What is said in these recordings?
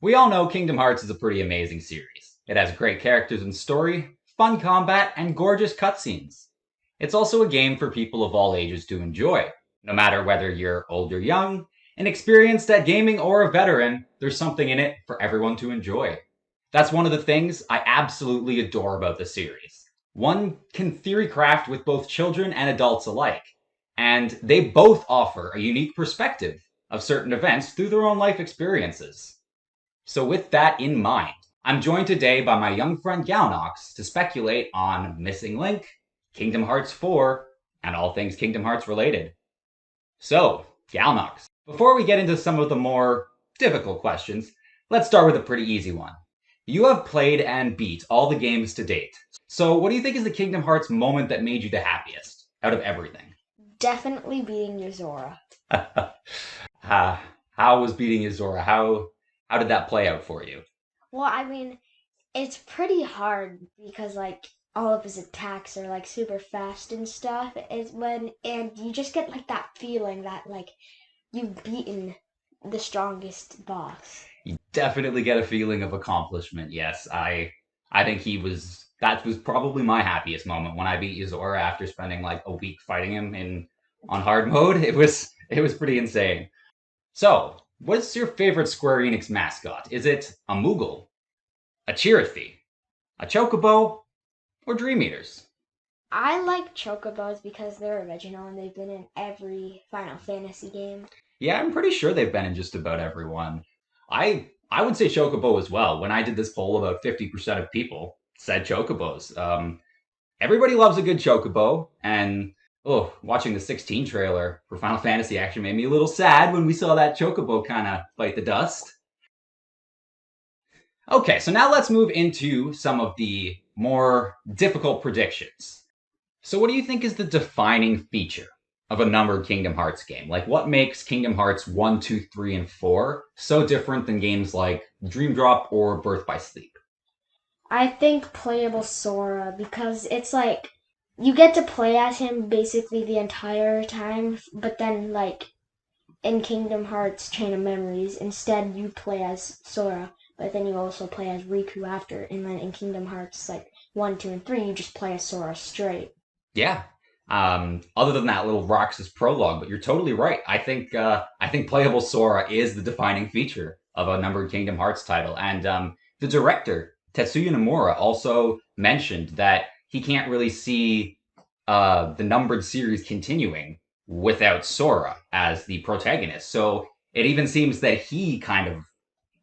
We all know Kingdom Hearts is a pretty amazing series. It has great characters and story, fun combat, and gorgeous cutscenes. It's also a game for people of all ages to enjoy. No matter whether you're old or young, inexperienced at gaming or a veteran, there's something in it for everyone to enjoy. That's one of the things I absolutely adore about the series. One can theory craft with both children and adults alike, and they both offer a unique perspective of certain events through their own life experiences. So, with that in mind, I'm joined today by my young friend Galnox to speculate on Missing Link, Kingdom Hearts 4, and all things Kingdom Hearts related. So, Galnox, before we get into some of the more difficult questions, let's start with a pretty easy one. You have played and beat all the games to date. So, what do you think is the Kingdom Hearts moment that made you the happiest out of everything? Definitely beating Yozora. How was beating Yozora? How did that play out for you? Well, I mean, it's pretty hard because all of his attacks are like super fast and stuff. Is when and you just get like that feeling that you've beaten the strongest boss. You definitely get a feeling of accomplishment. Yes, I think that was probably my happiest moment when I beat Yozora after spending like a week fighting him in on hard mode. It was pretty insane. So, what's your favorite Square Enix mascot? Is it a Moogle, a Chirithy, a Chocobo, or Dream Eaters? I like chocobos because they're original and they've been in every Final Fantasy game. Yeah, I'm pretty sure they've been in just about everyone. I would say Chocobo as well. When I did this poll, about 50% of people said Chocobos. Everybody loves a good Chocobo, and watching the 16 trailer for Final Fantasy actually made me a little sad when we saw that Chocobo kind of bite the dust. Okay, so now let's move into some of the more difficult predictions. So, what do you think is the defining feature of a numbered Kingdom Hearts game? Like, what makes Kingdom Hearts 1, 2, 3, and 4 so different than games like Dream Drop or Birth by Sleep? I think playable Sora because it's like you get to play as him basically the entire time, but then in Kingdom Hearts Chain of Memories, instead you play as Sora, but then you also play as Riku after, and then in Kingdom Hearts 1, 2, and 3, you just play as Sora straight. Yeah. Other than that little Roxas prologue, but you're totally right. I think playable Sora is the defining feature of a numbered Kingdom Hearts title, and the director Tetsuya Nomura also mentioned that he can't really see the numbered series continuing without Sora as the protagonist. So it even seems that he kind of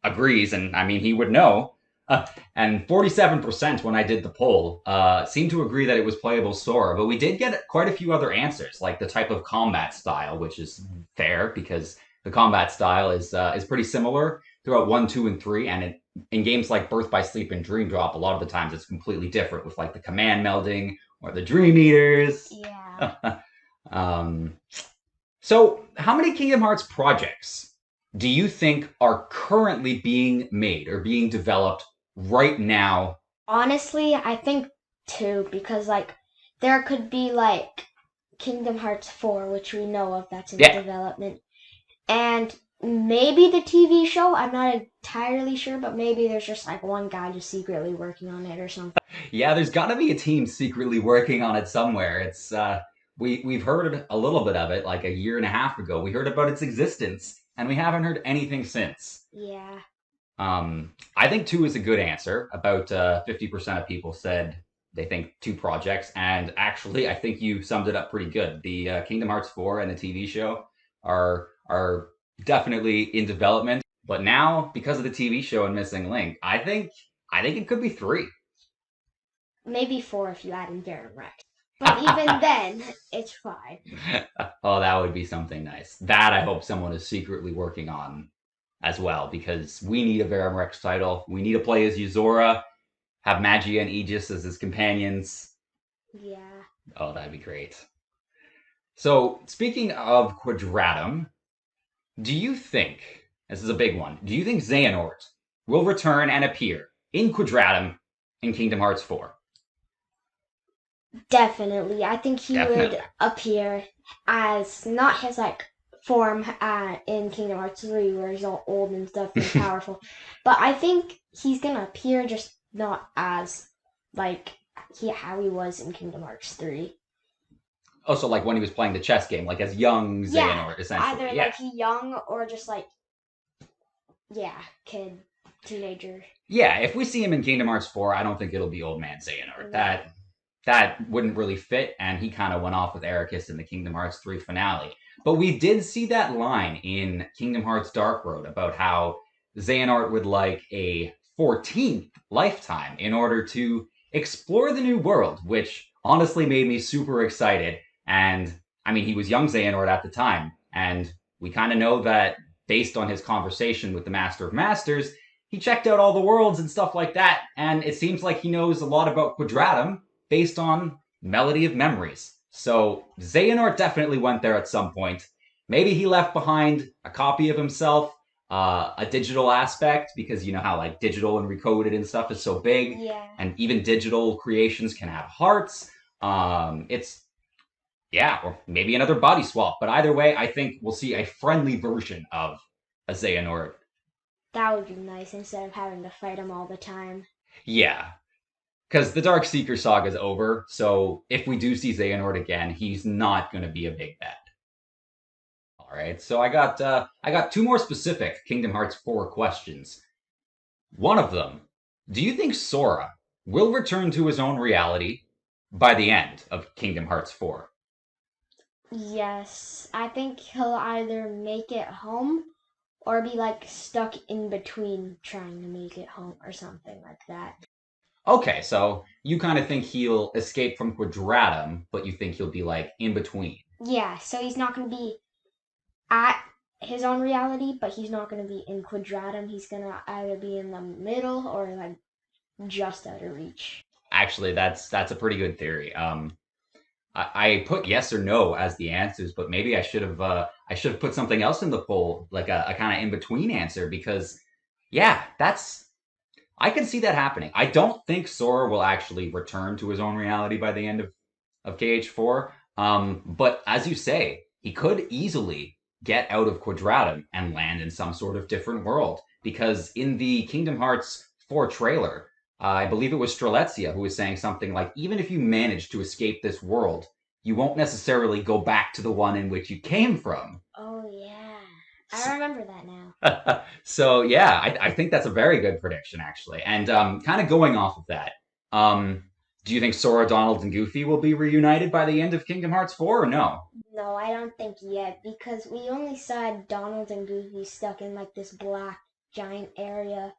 agrees, and I mean, he would know. And 47% when I did the poll seemed to agree that it was playable Sora, but we did get quite a few other answers, like the type of combat style, which is fair because the combat style is pretty similar throughout 1, 2, and 3, and in games like Birth by Sleep and Dream Drop, a lot of the times it's completely different with like the command melding or the Dream Eaters. Yeah. um, so, how many Kingdom Hearts projects do you think are currently being made or being developed right now? Honestly, I think two because there could be Kingdom Hearts 4, which we know of that's in Yeah, development, and maybe the TV show. I'm not entirely sure, but maybe there's just one guy just secretly working on it or something. yeah. There's got to be a team secretly working on it somewhere. It's we've heard a little bit of it like a year and a half ago. We heard about its existence, and we haven't heard anything since. Yeah. I think two is a good answer. About 50% of people said they think two projects, and actually, I think you summed it up pretty good. The Kingdom Hearts 4 and the TV show are definitely in development, but now because of the TV show and Missing Link, I think it could be three. Maybe 4 if you add in Baron Rex. But even then, it's fine. Oh, that would be something nice. That I hope someone is secretly working on as well, because we need a Verum Rex title. We need to play as Yozora, have Magia and Aegis as his companions. Yeah. Oh, that'd be great. So, speaking of Quadratum, do you think, this is a big one, do you think Xehanort will return and appear in Quadratum in Kingdom Hearts 4? Definitely. I think he Definitely. would appear as not his form in Kingdom Hearts 3 where he's all old and stuff and powerful. But I think he's gonna appear just not as like how he was in Kingdom Hearts 3. Oh, so like when he was playing the chess game, like as young Xehanort, essentially. Either Yeah. like he young or just like kid, teenager. Yeah, if we see him in Kingdom Hearts 4, I don't think it'll be old man Xehanort. That wouldn't really fit, and he kind of went off with Ericus in the Kingdom Hearts 3 finale. But we did see that line in Kingdom Hearts Dark Road about how Xehanort would like a 14th lifetime in order to explore the new world, which honestly made me super excited. And I mean, he was young Xehanort at the time, and we kind of know that based on his conversation with the Master of Masters, he checked out all the worlds and stuff like that, and it seems like he knows a lot about Quadratum based on Melody of Memories. So Xehanort definitely went there at some point. Maybe he left behind a copy of himself, a digital aspect, because you know how like digital and recoded and stuff is so big, and even digital creations can have hearts. Or maybe another body swap. But either way, I think we'll see a friendly version of a Xehanort. That would be nice instead of having to fight him all the time. Yeah, because the Dark Seeker saga is over, so if we do see Xehanort again, he's not going to be a big bet. All right, so I got two more specific Kingdom Hearts 4 questions. One of them, do you think Sora will return to his own reality by the end of Kingdom Hearts 4? Yes, I think he'll either make it home or be like stuck in between trying to make it home or something like that. Okay, so you kind of think he'll escape from Quadratum, but you think he'll be like in between. Yeah, so he's not going to be at his own reality, but he's not going to be in Quadratum. He's going to either be in the middle or like just out of reach. Actually, that's a pretty good theory. I put yes or no as the answers, but maybe I should have put something else in the poll, like a kind of in between answer, because yeah, I can see that happening. I don't think Sora will actually return to his own reality by the end of KH4. But as you say, he could easily get out of Quadratum and land in some sort of different world, because in the Kingdom Hearts 4 trailer, I believe it was Strelitzia who was saying something like, even if you manage to escape this world, you won't necessarily go back to the one in which you came from. Oh, yeah. I remember that now. So, yeah, I think that's a very good prediction, actually. And kind of going off of that, do you think Sora, Donald, and Goofy will be reunited by the end of Kingdom Hearts 4 or no? No, I don't think yet, because we only saw Donald and Goofy stuck in like this black giant area,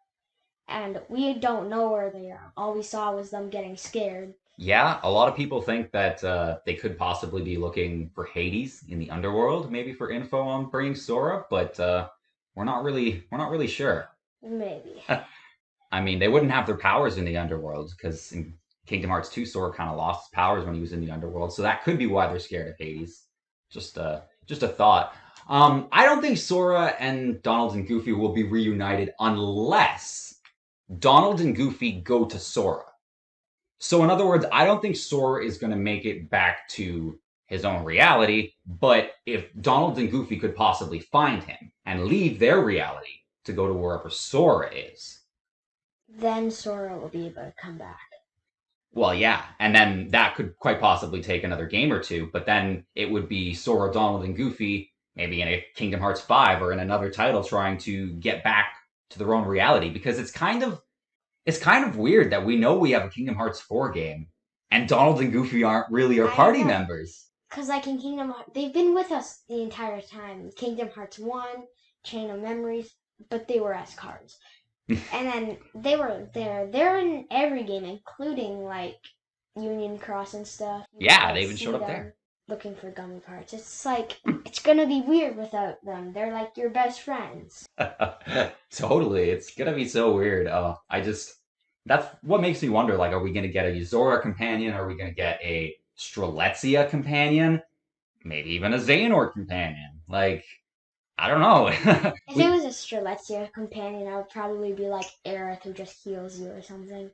and we don't know where they are. All we saw was them getting scared. Yeah, a lot of people think that they could possibly be looking for Hades in the underworld, maybe for info on bringing Sora, but we're not really sure. Maybe. I mean, they wouldn't have their powers in the underworld because in Kingdom Hearts 2, Sora kind of lost his powers when he was in the underworld, so that could be why they're scared of Hades. Just a thought. I don't think Sora and Donald and Goofy will be reunited unless Donald and Goofy go to Sora. So in other words, I don't think Sora is going to make it back to his own reality, but if Donald and Goofy could possibly find him and leave their reality to go to wherever Sora is, then Sora will be able to come back. well, yeah, and then that could quite possibly take another game or two, but then it would be Sora, Donald, and Goofy, maybe in a Kingdom Hearts 5 or in another title, trying to get back to their own reality, because it's kind of weird that we know we have a Kingdom Hearts 4 game, and Donald and Goofy aren't really our party members. Because like in Kingdom Hearts, they've been with us the entire time. Kingdom Hearts 1, Chain of Memories, but they were as cards. And then they were there. They're in every game, including like Union Cross and stuff. Yeah, they even showed up there. Looking for gummy parts. It's like, it's gonna be weird without them. They're like your best friends. Totally. It's gonna be so weird. That's what makes me wonder, like, are we gonna get a Yozora companion? Are we gonna get a Strelitzia companion? Maybe even a Xehanort companion? Like, I don't know. If it was a Strelitzia companion, I would probably be like Aerith, who just heals you or something.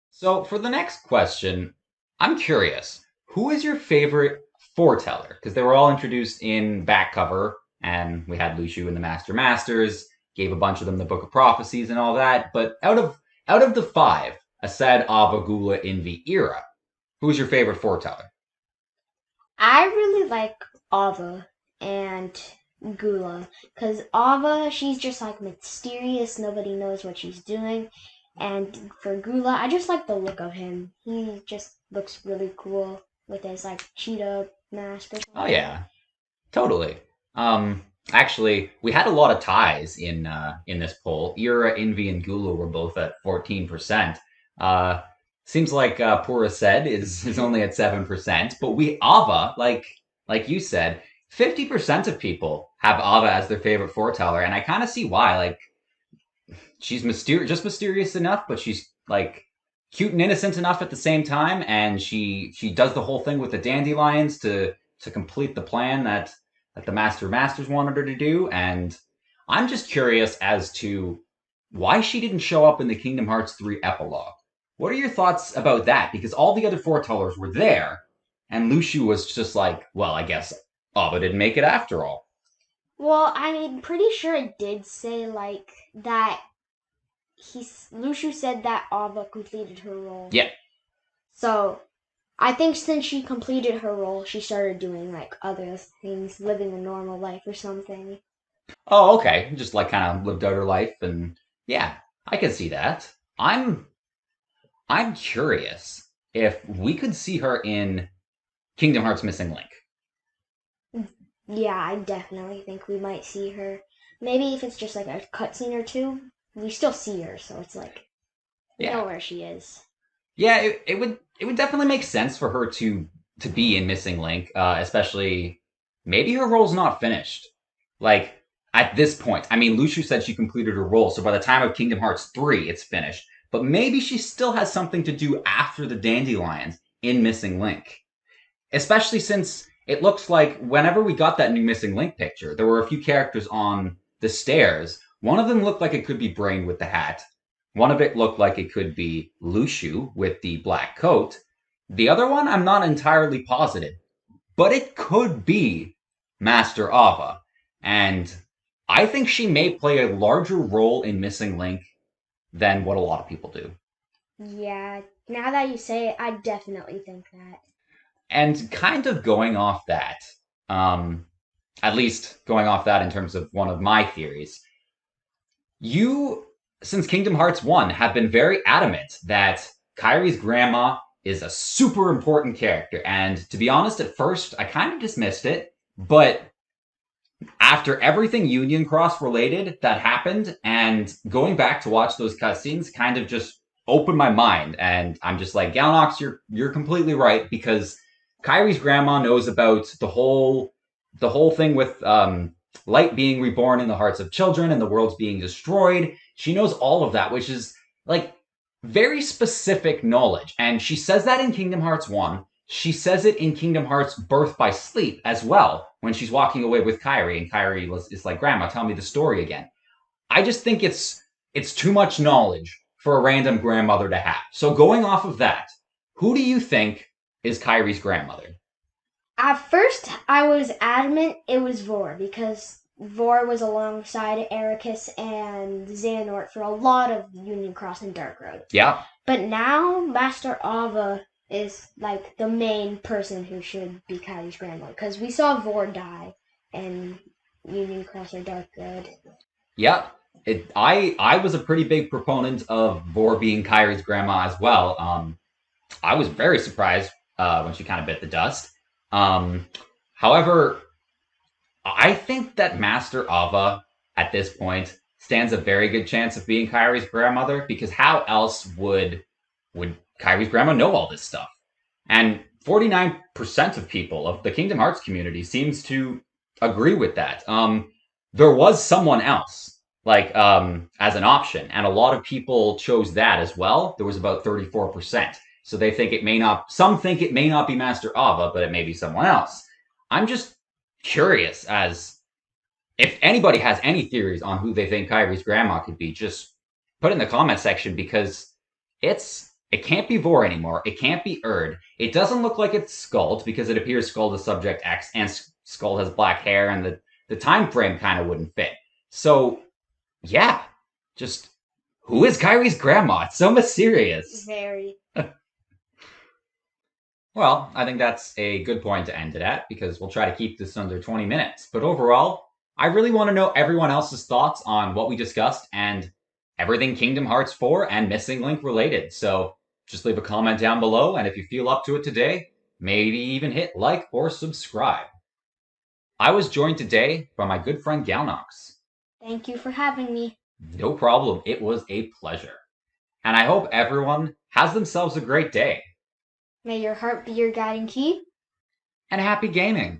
So for the next question, I'm curious. Who is your favorite Foreteller, because they were all introduced in back cover, and we had Lushu in the Master Masters, gave a bunch of them the Book of Prophecies and all that. But out of the five, Asad, Ava, Gula, Envy, Era, who's your favorite Foreteller? I really like Ava and Gula because Ava, she's just like mysterious. Nobody knows what she's doing. And for Gula, I just like the look of him. He just looks really cool with his like cheetah mask or Oh something. yeah, totally. Actually, we had a lot of ties in this poll. Era, Envy, and Gula were both at 14%. Uh, seems like Pura said is only at 7%, but we Ava, like you said, 50% of people have Ava as their favorite foreteller, and I kind of see why. Like she's just mysterious enough, but she's like cute and innocent enough at the same time, and she does the whole thing with the dandelions to complete the plan that the Masters wanted her to do. And I'm just curious as to why she didn't show up in the Kingdom Hearts 3 epilogue. What are your thoughts about that? Because all the other foretellers were there, and Luciu was just like, well, I guess Ava didn't make it after all. Well, I mean, pretty sure it did say like that. Lushu said that Ava completed her role. Yeah. So I think since she completed her role, she started doing like other things, living a normal life or something. Oh, okay. Just like kind of lived out her life, and yeah, I can see that. I'm curious if we could see her in Kingdom Hearts Missing Link. Yeah, I definitely think we might see her. Maybe if it's just like a cutscene or two, we still see her, so it's like we Yeah, know where she is. yeah. It would definitely make sense for her to be in Missing Link, especially maybe her role's not finished. Like at this point, I mean, Luciu said she completed her role, so by the time of Kingdom Hearts 3, it's finished. But maybe she still has something to do after the Dandelions in Missing Link. Especially since it looks like whenever we got that new Missing Link picture, there were a few characters on the stairs. One of them looked like it could be Brain with the hat. One of it looked like it could be Lushu with the black coat. The other one, I'm not entirely positive, but it could be Master Ava. And I think she may play a larger role in Missing Link than what a lot of people do. Yeah, now that you say it, I definitely think that. And kind of going off that, um, at least going off that in terms of one of my theories, you, since Kingdom Hearts 1, have been very adamant that Kairi's grandma is a super important character. And to be honest, at first, I kind of dismissed it. But after everything Union Cross related that happened, and going back to watch those cutscenes kind of just opened my mind. And I'm just like, Galnox, you're completely right, because Kairi's grandma knows about the whole thing with light being reborn in the hearts of children and the world's being destroyed. She knows all of that, which is like very specific knowledge. And she says that in Kingdom Hearts 1. She says it in Kingdom Hearts Birth by Sleep as well, when she's walking away with Kairi, and Kairi is like, Grandma, tell me the story again. I just think it's too much knowledge for a random grandmother to have. So going off of that, who do you think is Kairi's grandmother? At first, I was adamant it was Vor because Vor was alongside Ericus and Xehanort for a lot of Union Cross and Dark Road. Yeah. But now Master Ava is like the main person who should be Kylie's grandma because we saw Vor die in Union Cross or Dark Road. Yeah. I was a pretty big proponent of Vor being Kairi's grandma as well. I was very surprised when she kind of bit the dust. Um, however, I think that Master Ava at this point stands a very good chance of being Kairi's grandmother, because how else would Kairi's grandma know all this stuff? And 49% of people of the Kingdom Hearts community seems to agree with that. There was someone else, like as an option, and a lot of people chose that as well. There was about 34%. So they think it may not. Some think it may not be Master Ava, but it may be someone else. I'm just curious as if anybody has any theories on who they think Kyrie's grandma could be. Just put it in the comment section, because It can't be Vor anymore. It can't be Erd. It doesn't look like it's Skuld because it appears Skuld is Subject X and Skuld has black hair and the time frame kind of wouldn't fit. So, yeah, just who is Kairi's grandma? It's so mysterious. Very. Well, I think that's a good point to end it at because we'll try to keep this under 20 minutes. But overall, I really want to know everyone else's thoughts on what we discussed and everything Kingdom Hearts 4 and Missing Link related. So just leave a comment down below, and if you feel up to it today, maybe even hit like or subscribe. I was joined today by my good friend Galnox. Thank you for having me. No problem. It was a pleasure. And I hope everyone has themselves a great day. May your heart be your guiding key. And happy gaming.